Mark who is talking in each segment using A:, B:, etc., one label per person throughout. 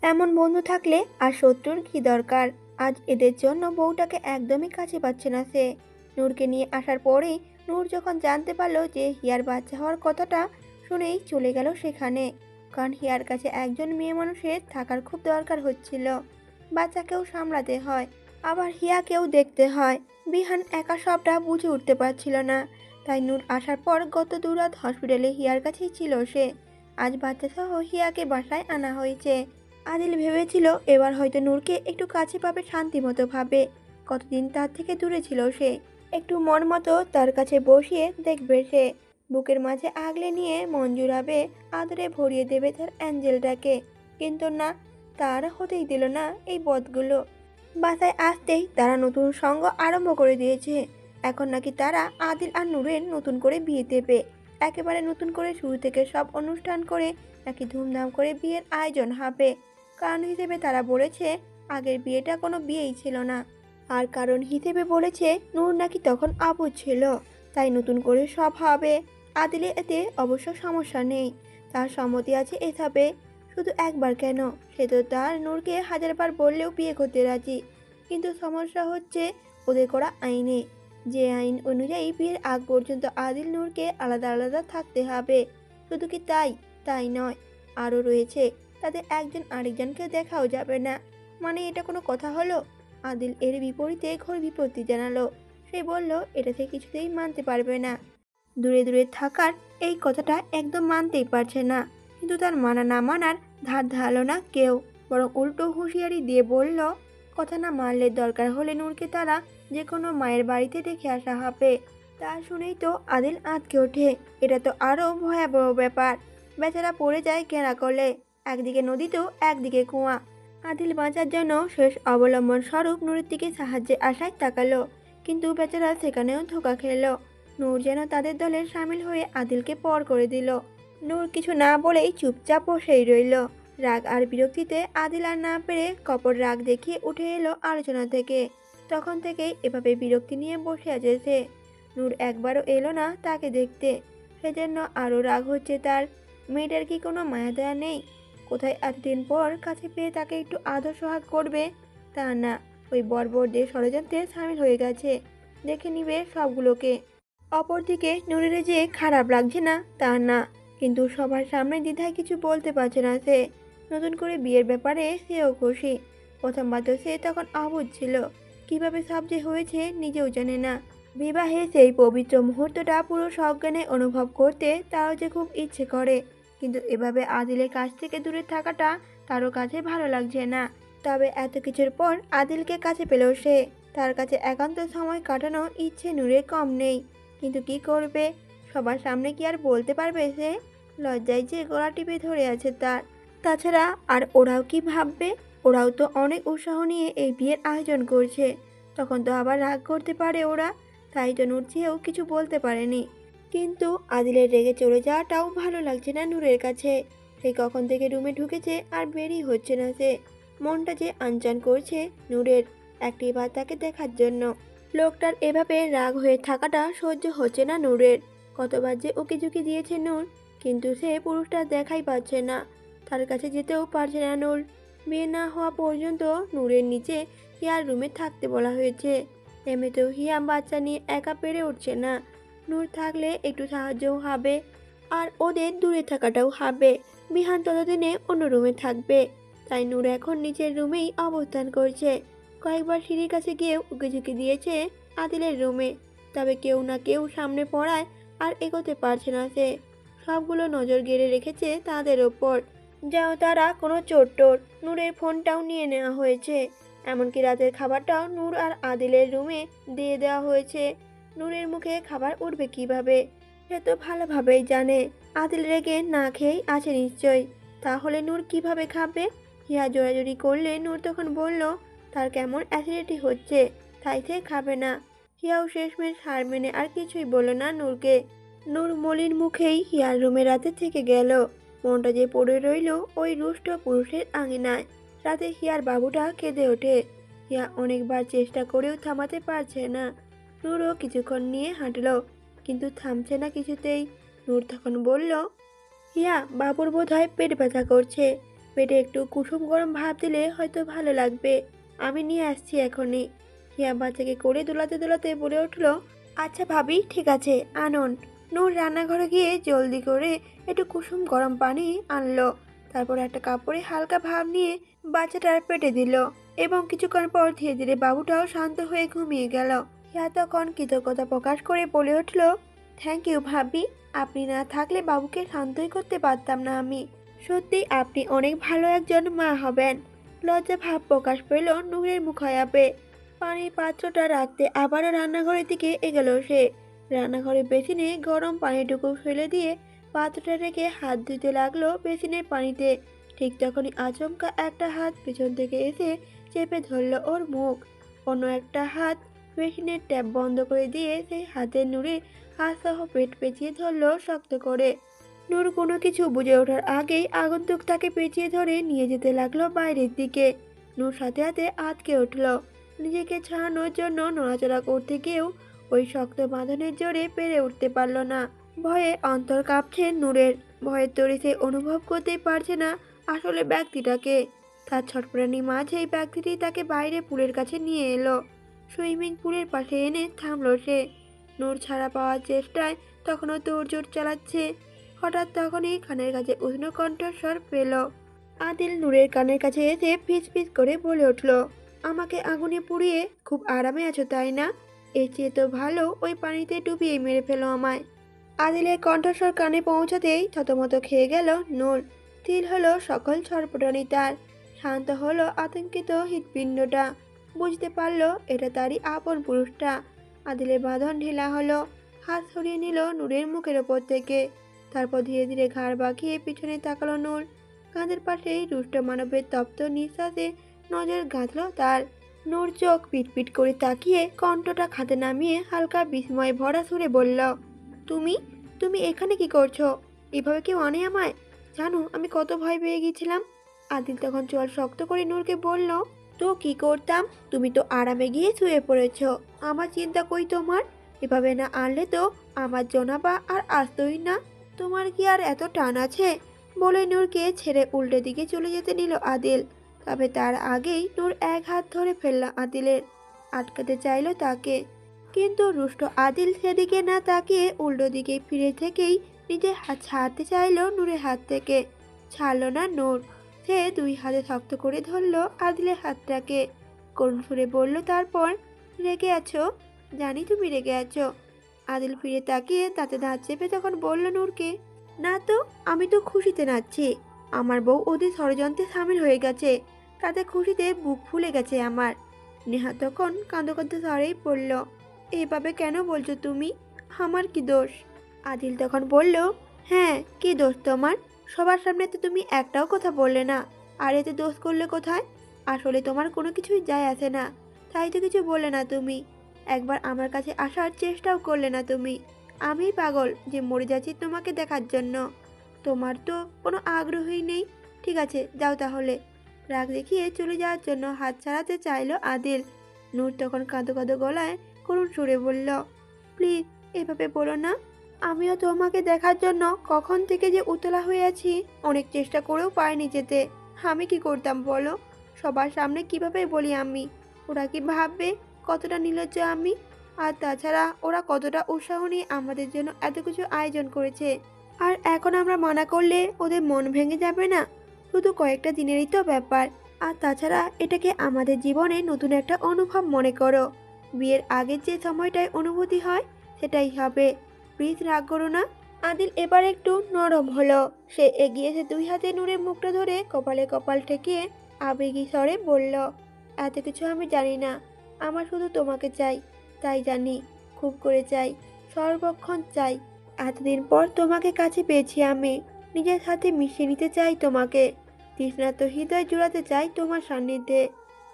A: এমন বন্ধু থাকলে আর শত্রুর কি দরকার। আজ এদের জন্য বউটাকে একদমই কাছে পাচ্ছে না সে। নূরকে নিয়ে আসার পরেই নূর যখন জানতে পারলো যে হিয়ার বাচ্চা হওয়ার কথাটা, শুনেই চলে গেল সেখানে। কারণ হিয়ার কাছে একজন মেয়ে মানুষের থাকার খুব দরকার হচ্ছিল। বাচ্চাকেও সামলাতে হয়, আবার হিয়াকেও দেখতে হয়। বিহান একা সবটা বুঝে উঠতে পারছিল না। তাই নূর আসার পর গত দুরাত হসপিটালে হিয়ার কাছেই ছিল সে। আজ বাচ্চা সহ হিয়াকে বাসায় আনা হয়েছে। আদিল ভেবেছিল এবার হয়তো নূরকে একটু কাছে পাবে, শান্তিমতো ভাবে। কতদিন তার থেকে দূরে ছিল সে, একটু মন মতো তার কাছে বসিয়ে দেখবে সে। বুকের মাঝে আগলে নিয়ে মন জুড়াবে, আদরে ভরিয়ে দেবে তার অ্যাঞ্জেলটাকে। কিন্তু না, তার হতেই দিল না এই বদগুলো। বাসায় আসতেই তারা নতুন সঙ্গ আরম্ভ করে দিয়েছে। এখন নাকি তারা আদিল আর নূরের নতুন করে বিয়ে দেবে। একেবারে নতুন করে শুরু থেকে সব অনুষ্ঠান করে নাকি ধুমধাম করে বিয়ের আয়োজন হবে। কারণ হিসেবে তারা বলেছে আগের বিয়েটা কোনো বিয়েই ছিল না। আর কারণ হিসেবে বলেছে নূর নাকি তখন অবুঝ ছিল, তাই নতুন করে সব হবে। আদিলে এতে অবশ্য সমস্যা নেই, তার সম্মতি আছে এসবে। শুধু একবার কেন, সে তো তার নূরকে হাজারবার বললেও বিয়ে করতে রাজি। কিন্তু সমস্যা হচ্ছে ওদের করা আইনে, যে আইন অনুযায়ী বিয়ের আগ পর্যন্ত আদিল নূরকে আলাদা আলাদা থাকতে হবে। শুধু কি তাই, তাই নয়, আরও রয়েছে তাদের একজন আরেকজনকে দেখাও যাবে না। মানে এটা কোনো কথা হলো? আদিল এর বিপরীতে ঘোর বিপত্তি জানালো। সে বলল এটা সে কিছুতেই মানতে পারবে না। দূরে দূরে থাকার এই কথাটা একদম মানতেই পারছে না। কিন্তু তার মানা না মানার ধার ধারলো না কেউ, বরং উল্টো হুঁশিয়ারি দিয়ে বলল কথা না মানলে দরকার হলে নূরকে তারা যে কোনো মায়ের বাড়িতে রেখে আসা হবে। তা শুনেই তো আদিল আঁতকে ওঠে। এটা তো আরও ভয়াবহ ব্যাপার। বেচারা পড়ে যায় কেনা করলে, একদিকে নদী তো একদিকে কুয়া। আদিল বাঁচার জন্য শেষ অবলম্বন স্বরূপ নূরের দিকে সাহায্যের আশায় তাকালো, কিন্তু বেচারা সেখানেও ধোঁকা খেলো। নূর যেন তাদের দলের সামিল হয়ে আদিলকে পর করে দিল। নূর কিছু না বলেই চুপচাপ বসেই রইল। রাগ আর বিরক্তিতে আদিল আর না পেরে কপট রাগ দেখিয়ে উঠে এলো আলোচনা থেকে। তখন থেকেই এভাবে বিরক্তি নিয়ে বসে আছে সে। নূর একবারও এলো না তাকে দেখতে, সেজন্য আরও রাগ হচ্ছে তার। মেয়েটার কি কোনো মায়া দয়া নেই? কোথায় এতদিন পর কাছে পেয়ে তাকে একটু আদর সোহাগ করবে, তা না, ওই বর্বরদের ষড়যন্ত্রে সামিল হয়ে গেছে। দেখে নিবে সবগুলোকে। অপরদিকে নূরের যে খারাপ লাগছে না তা না, কিন্তু সবার সামনে দ্বিধায় কিছু বলতে পারছে না সে। নতুন করে বিয়ের ব্যাপারে সেও খুশি। প্রথমবার তো সে তখন অবুঝ ছিল, কিভাবে সব যে হয়েছে নিজেও জানে না। বিবাহে সেই পবিত্র মুহূর্তটা পুরো সজ্ঞানে অনুভব করতে তারও যে খুব ইচ্ছে করে। কিন্তু এভাবে আদিলের কাছ থেকে দূরে থাকাটা তারও কাছে ভালো লাগছে না। তবে এত কিছুর পর আদিলকে কাছে পেল সে। তার কাছে একান্ত সময় কাটানোর ইচ্ছে নূরের কম নেই। কিন্তু কি করবে, সবার সামনে কি আর বলতে পারবে সে? লজ্জায় যে গলা টিপে ধরে আছে তার। তাছাড়া আর ওরাও কি ভাববে? ওরাও তো অনেক উৎসাহ নিয়ে এই বিয়ের আয়োজন করছে। তখন তো আবার রাগ করতে পারে ওরা। তাই তো নূর চেয়েও কিছু বলতে পারেনি। কিন্তু আদিলের রেগে চলে যাওয়াটাও ভালো লাগছে না নূরের কাছে। সেই কখন থেকে রুমে ঢুকেছে আর বেরিয়ে হচ্ছে না সে। মনটা যে আনচান করছে নূরের, একটিবার তাকে দেখার জন্য। লোকটার এভাবে রাগ হয়ে থাকাটা সহ্য হচ্ছে না নূরের। কতবার যে ওকে ঝুঁকি দিয়েছে নূর, কিন্তু সে পুরুষটা দেখাই পাচ্ছে না। তার কাছে যেতেও পারছে না নূর। বিয়ে না হওয়া পর্যন্ত নূরের নিচে হিয়ার রুমে থাকতে বলা হয়েছে। এমনিতেও হিয়া বাচ্চা নিয়ে একা পেরে উঠছে না। নূর থাকলে একটু সাহায্যও হবে, আর ওদের দূরে থাকাটাও হবে। বিহান ততদিনে অন্য রুমে থাকবে। তাই নূর এখন নিচের রুমেই অবস্থান করছে। কয়েকবার সিঁড়ির কাছে গিয়ে উকিঝুঁকি দিয়েছে আদিলের রুমে, তবে কেউ না কেউ সামনে পড়ায় আর এগোতে পারছে না সে। সবগুলো নজর গেড়ে রেখেছে তাদের ওপর। যাও তারা কোনো চোর টোর। নূরের ফোনটাও নিয়ে নেওয়া হয়েছে। এমনকি রাতের খাবারটাও নূর আর আদিলের রুমে দিয়ে দেওয়া হয়েছে। নূরের মুখে খাবার উঠবে কিভাবে? সে তো ভালোভাবেই জানে আদিল রেগে না খেয়েই আছে নিশ্চয়ই। তাহলে নূর কিভাবে খাবে? হিয়া জোরাজুরি করলে নূর তখন বলল তার কেমন অ্যাসিডিটি হচ্ছে, তাই সে খাবে না। হিয়াও শেষমেশ হার মেনে আর কিছুই বলল না নূরকে। নূর মলিন মুখেই হিয়ার রুমে রাতে থেকে গেল। মনটা যে পড়ে রইল ওই রুষ্ট পুরুষের আঙিনায়। রাতে হিয়ার বাবুটা কেঁদে ওঠে। হিয়া অনেকবার চেষ্টা করেও থামাতে পারছে না। নূরও কিছুক্ষণ নিয়ে হাঁটল, কিন্তু থামছে না কিছুতেই। নূর তখন বলল, হিয়া, বাবুর বোধহয় পেট ব্যথা করছে। পেটে একটু কুসুম গরম ভাপ দিলে হয়তো ভালো লাগবে। আমি নিয়ে আসছি এখনই। হিয়া বাচ্চাকে কোলে দোলাতে দোলাতে বলে উঠল, আচ্ছা ভাবি, ঠিক আছে, আনুন। নূর রান্নাঘরে গিয়ে জলদি করে একটু কুসুম গরম পানি আনলো। তারপর একটা কাপড়ে হালকা ভাপ নিয়ে বাচ্চাটার পেটে দিল এবং কিছুক্ষণ পর ধীরে ধীরে বাবুটাও শান্ত হয়ে ঘুমিয়ে গেল। হিয়া তখন কৃতজ্ঞতা প্রকাশ করে বলে উঠল, থ্যাংক ইউ ভাবি, আপনি না থাকলে বাবুকে শান্তই করতে পারতাম না আমি। সত্যি আপনি অনেক ভালো একজন মা হবেন। লজ্জা ভাব প্রকাশ পেল নূরের মুখায়াবে। পানির পাত্রটা রাখতে আবারও রান্নাঘরের দিকে এগোলো সে। রান্নাঘরে বেসিনে গরম পানিটুকু ফেলে দিয়ে পাত্রটা রেখে হাত ধুতে লাগলো বেসিনের পানিতে। ঠিক তখনই আচমকা একটা হাত পেছন থেকে এসে চেপে ধরলো ওর মুখ। অন্য একটা হাত বেসিনের ট্যাপ বন্ধ করে দিয়ে সেই হাতে নূরে হাত সহ পেট পেঁচিয়ে ধরলো শক্ত করে। নূর কোনো কিছু বুঝে ওঠার আগেই আগন্তুক তাকে পেঁচিয়ে ধরে নিয়ে যেতে লাগলো বাইরের দিকে। নূর সাথে সাথে আঁতকে উঠল। নিজেকে ছাড়ানোর জন্য নড়াচড়া করতে গিয়েও ওই শক্ত বাঁধনের জোরে পেরে উঠতে পারল না। ভয়ে অন্তর কাঁপছে নূরের। ভয়ের তরে সে অনুভব করতেই পারছে না আসলে ব্যক্তিটাকে। তার ছটফটানি মাঝেই ব্যক্তিটি তাকে বাইরে পুলের কাছে নিয়ে এলো। সুইমিং পুলের পাশে এনে থামলো সে। নূর ছাড়া পাওয়ার চেষ্টায় তখনও তোড়জোড় চালাচ্ছে। হঠাৎ তখনই কানের কাছে উষ্ণ কণ্ঠস্বর পেল। আদিল নূরের কানের কাছে এসে ফিস ফিস করে বলে উঠল, আমাকে আগুনে পুড়িয়ে খুব আরামে আছো তাই না? এর চেয়ে তো ভালো ওই পানিতে ডুবিয়ে মেরে ফেলো আমায়। আদিলের কণ্ঠস্বর কানে পৌঁছাতেই থতমত খেয়ে গেল নূর। স্থির হলো সকল ছটফটানি তার। শান্ত হলো আতঙ্কিত হৃৎপিণ্ডটা। বুঝতে পারলো এটা তারই আপন পুরুষটা। আদিলের বাঁধন ঢিলা হলো। হাত সরিয়ে নিল নূরের মুখের ওপর থেকে। তারপর ধীরে ধীরে ঘাড় বাঁকিয়ে পিছনে তাকালো নূর। কাঁধের পাশেই রুষ্ট মানবের তপ্ত নিঃশ্বাসে নজর গাঁথল তার। নূর চোখ পিটপিট করে তাকিয়ে কণ্ঠটা খাতে নামিয়ে হালকা বিস্ময় ভরা সুরে বলল, তুমি তুমি এখানে কি করছো? এভাবে কেউ আনে আমায়? জানো আমি কত ভয় পেয়ে গিয়েছিলাম। আদিল তখন চোয়াল শক্ত করে নূরকে বলল, তো কি করতাম? তুমি তো আরামে গিয়ে শুয়ে পড়েছ। আমার চিন্তা কই তোমার? এভাবে না আনলে তো আমার জনাবা আর আসতোই না। তোমার কি আর এত টান আছে? বলে নূরকে ছেড়ে উল্টো দিকে চলে যেতে নিল আদিল। তবে তার আগেই নূর এক হাত ধরে ফেলল আদিলের। আটকাতে চাইল তাকে। কিন্তু রুষ্ট আদিল সেদিকে না তাকিয়ে উল্টো দিকে ফিরে থেকেই নিজের হাত ছাড়তে চাইল নূরের হাত থেকে। ছাড়ল না নূর। সে দুই হাতে শক্ত করে ধরল আদিলের হাতটাকে। করুণ সুরে বলল তারপর, রেগে আছো? জানি তুমি রেগে আছো। আদিল ফিরে তাকিয়ে তাতে দাঁত চেপে তখন বলল নূরকে, না তো, আমি তো খুশিতে নাচছি। আমার বউ ওদের ষড়যন্ত্রে সামিল হয়ে গেছে। তাতে খুশিতে বুক ফুলে গেছে আমার। নেহা তখন কাঁদো কাঁদো স্বরেই পড়ল, এভাবে কেন বলছো তুমি? আমার কি দোষ? আদিল তখন বলল, হ্যাঁ, কি দোষ তোমার? সবার সামনে তো তুমি একটাও কথা বললে না। আর এতে দোষ করলে কোথায়? আসলে তোমার কোনো কিছুই যায় আসে না, তাই তো কিছু বললে না তুমি। একবার আমার কাছে আসার চেষ্টাও করলে না তুমি। আমিই পাগল যে মরে যাচ্ছি তোমাকে দেখার জন্য। তোমার তো কোনো আগ্রহই নেই। ঠিক আছে, যাও তাহলে। রাগ দেখিয়ে চলে যাওয়ার জন্য হাত ছাড়াতে চাইল আদিল। নূর তখন কাঁদো কাঁদো গলায় করুণ সুরে বলল, প্লিজ এভাবে বলো না। আমিও তোমাকে দেখার জন্য কখন থেকে যে উতলা হয়ে আছি। অনেক চেষ্টা করেও পারিনি যেতে। আমি কি করতাম বলো? সবার সামনে কিভাবে বলি আমি? ওরা কি ভাববে কতটা নির্লজ্জ আমি? আর তাছাড়া ওরা কতটা উৎসাহ নিয়ে আমাদের জন্য এত কিছু আয়োজন করেছে। আর এখন আমরা মানা করলে ওদের মন ভেঙে যাবে না? শুধু কয়েকটা দিনেরই তো ব্যাপার। আর তাছাড়া এটাকে আমাদের জীবনে নতুন একটা অনুভব মনে করো। বিয়ের আগের যে সময়টায় অনুভূতি হয় সেটাই হবে। প্লিজ রাগ করো না। আদিল এবার একটু নরম হলো। সে এগিয়ে এসে দুই হাতে নূরের মুখটা ধরে কপালে কপাল ঠেকিয়ে আবেগী স্বরে বলল, এত কিছু আমি জানি না। আমার শুধু তোমাকে চাই। তাই জানি, খুব করে চাই, সর্বক্ষণ চাই। এতদিন পর তোমাকে কাছে পেয়েছি আমি। নিজের সাথে মিশিয়ে নিতে চাই তোমাকে। তৃষ্ণার্ত হৃদয় জুড়াতে চাই তোমার সান্নিধ্যে।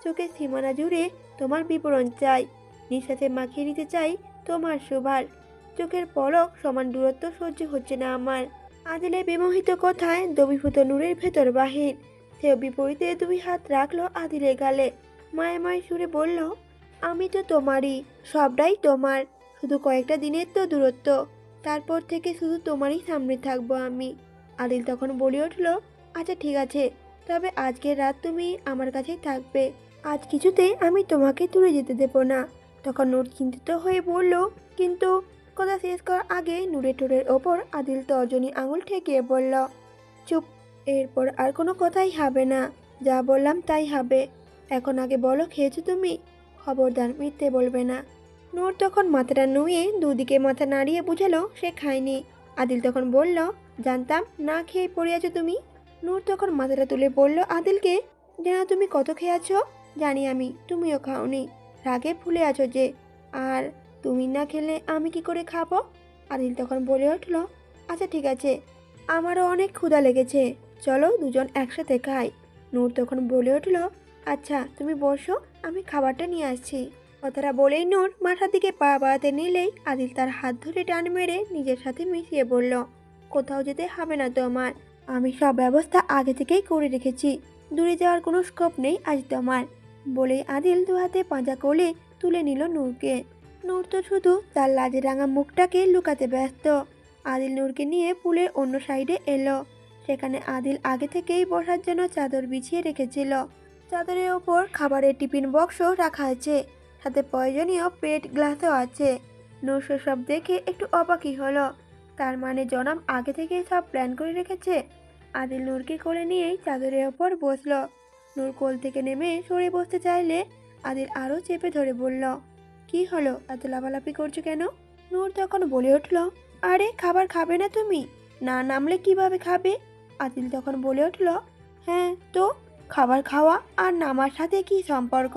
A: চোখের সীমানা জুড়ে তোমার বিবরণ চাই। নিঃশ্বাসে মাখিয়ে নিতে চাই তোমার সুভার। চোখের পলক সমান দূরত্ব সহ্য হচ্ছে না আমার। আদিলের বিমোহিত কথায় দবিভূত নূরের ভেতর বাহির। সেও বিপরীতে দুই হাত রাখলো আদিলের গালে। মায়াময় সুরে বলল, আমি তো তোমারই, সবটাই তোমার। শুধু কয়েকটা দিনের তো দূরত্ব। তারপর থেকে শুধু তোমারই সামনে থাকবো আমি। আদিল তখন বলে উঠল, আচ্ছা ঠিক আছে, তবে আজকের রাত তুমি আমার কাছেই থাকবে। আজ কিছুতেই আমি তোমাকে দূরে যেতে দেব না। তখন নূর চিন্তিত হয়ে বলল, কিন্তু কথা শেষ করার আগে নূরের ঠোঁটের ওপর আদিল তর্জনী আঙুল ঠেকিয়ে বলল, চুপ, এরপর আর কোনো কথাই হবে না। যা বললাম তাই হবে। এখন আগে বলো, খেয়েছো তুমি? খবরদার মিথ্যে বলবে না। নূর তখন মাথাটা নুয়ে দুদিকে মাথা নাড়িয়ে বুঝালো সে খায়নি। আদিল তখন বলল, জানতাম না খেয়ে পড়ে আছো তুমি। নূর তখন মাথাটা তুলে বলল আদিলকে, যেন তুমি কত খেয়ে আছো। জানি আমি, তুমিও খাওনি। রাগে ভুলে আছো যে। আর তুমি না খেলে আমি কি করে খাবো? আদিল তখন বলে উঠল, আচ্ছা ঠিক আছে, আমারও অনেক ক্ষুধা লেগেছে, চলো দুজন একসাথে খাই। নূর তখন বলে উঠল, আচ্ছা তুমি বসো, আমি খাবারটা নিয়ে আসছি। কথাটা বলেই নূর মাথার দিকে পা বাড়াতে নিলেই আদিল তার হাত ধরে টান মেরে নিজের সাথে মিশিয়ে বলল, কোথাও যেতে হবে না তোমার। আমি সব ব্যবস্থা আগে থেকেই করে রেখেছি। দূরে যাওয়ার কোনো স্কোপ নেই আজ তোমার। বলেই আদিল দু হাতে পাঁজা কোলে তুলে নিল নূরকে। নূর তো শুধু তার লাজে রাঙা মুখটাকে লুকাতে ব্যস্ত। আদিল নূরকে নিয়ে পুলের অন্য সাইডে এলো। সেখানে আদিল আগে থেকেই বসার জন্য চাদর বিছিয়ে রেখেছিল। চাদরের ওপর খাবারের টিফিন বক্সও রাখা আছে, সাথে প্রয়োজনীয় পেট গ্লাসও আছে। নূর সব দেখে একটু অবাকই হলো। তার মানে জনাব আগে থেকেই সব প্ল্যান করে রেখেছে। আদিল নূরকে কোলে নিয়েই চাদরের ওপর বসলো। নূর কোল থেকে নেমে সরে বসতে চাইলে আদিল আরও চেপে ধরে বলল, কি হলো, এত লাফালাফি করছো কেন? নূর তখন বলে উঠল, আরে খাবার খাবে না তুমি? না নামলে কিভাবে খাবে? আদিল তখন বলে উঠল, হ্যাঁ তো, খাবার খাওয়া আর নামার সাথে কি সম্পর্ক?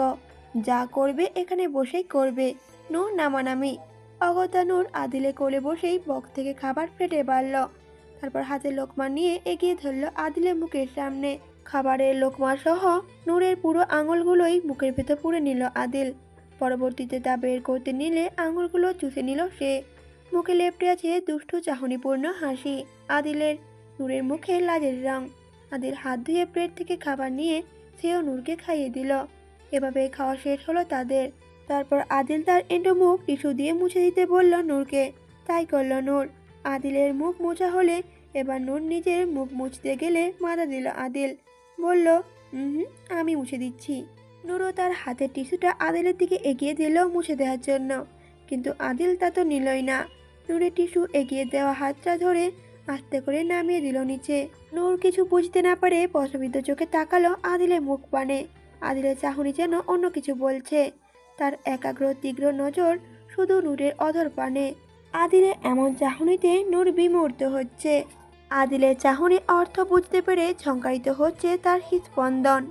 A: যা করবে এখানে বসেই করবে, নো নামানামি। অগত্যা নূর আদিলে কোলে বসেই বক্স থেকে খাবার ফেটে বাড়ল। তারপর হাতে লোকমা নিয়ে এগিয়ে ধরল আদিলের মুখের সামনে। খাবারের লোকমা সহ নূরের পুরো আঙুলগুলোই মুখের ভেতর পুরে নিল আদিল। পরবর্তীতে তা বের করতে নিলে আঙুলগুলো চুষে নিল সে। মুখে লেপ্টে আছে দুষ্টু চাহনিপূর্ণ হাসি আদিলের। নূরের মুখে লাজের রং। আদিল হাত ধুয়ে প্লেট থেকে খাবার নিয়ে সেও নূরকে খাইয়ে দিল। এভাবে খাওয়া শেষ হলো তাদের। তারপর আদিল তার এঁটো মুখ টিস্যু দিয়ে মুছে দিতে বলল নূরকে। তাই করল নূর। আদিলের মুখ মোছা হলে এবার নূর নিজের মুখ মুছতে গেলে মাথা দিল আদিল। বলল, হুম, আমি মুছে দিচ্ছি। নূরও তার হাতের টিস্যুটা আদিলের দিকে এগিয়ে দিল মুছে দেওয়ার জন্য, কিন্তু আদিল তা তো নিলই না। নূরের টিস্যু এগিয়ে দেওয়া হাতটা ধরে আস্তে করে নামিয়ে দিল নিচে। নূর কিছু বুঝতে না পারে প্রশ্নবিদ্ধ চোখে তাকালো আদিলের মুখ পানে। আদিলের চাহনি যেন অন্য কিছু বলছে। তার একাগ্র তীব্র নজর শুধু নূরের অধর পানে। আদিলের এমন চাহনিতে নূর বিমূর্ত হচ্ছে। আদিলের চাহনি অর্থ বুঝতে পেরে ঝঙ্কারিত হচ্ছে তার হৃৎস্পন্দন।